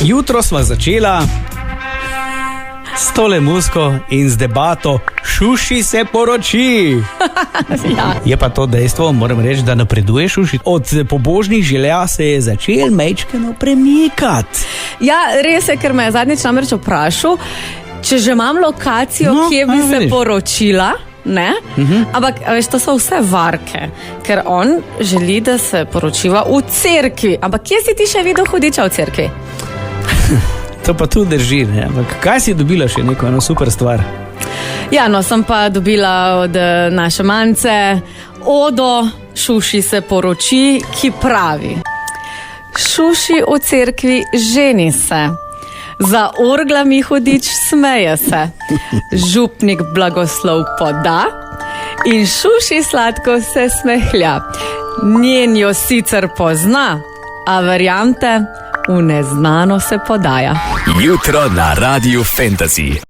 Jutro sva začela s tole muziko in z debato Šuši se poroči. Ja. Je pa to dejstvo, moram reči, da napreduje Šuši. Od pobožnih želja se je začel majčkeno premikati. Ja, res je, ker me je zadnjič namreč vprašal, če že imam lokacijo, kje bi se poročila. Ne? Ampak, veš, to so vse varke, ker on želi, da se poročiva v cerkvi. Ampak kje si ti še videl hudiča v cerkvi? To pa tudi drži, ne? Ampak kaj si dobila še neko eno super stvar? Ja, no, sem pa dobila od naše mance odo Šuši se poroči, ki pravi: Šuši v cerkvi ženi se, za orglami hudič smeje se, župnik blagoslov poda in Šuši sladko se smehlja. Njen jo sicer pozna, a verjamte, v neznano se podaja. Jutro na Radiu Fantasy.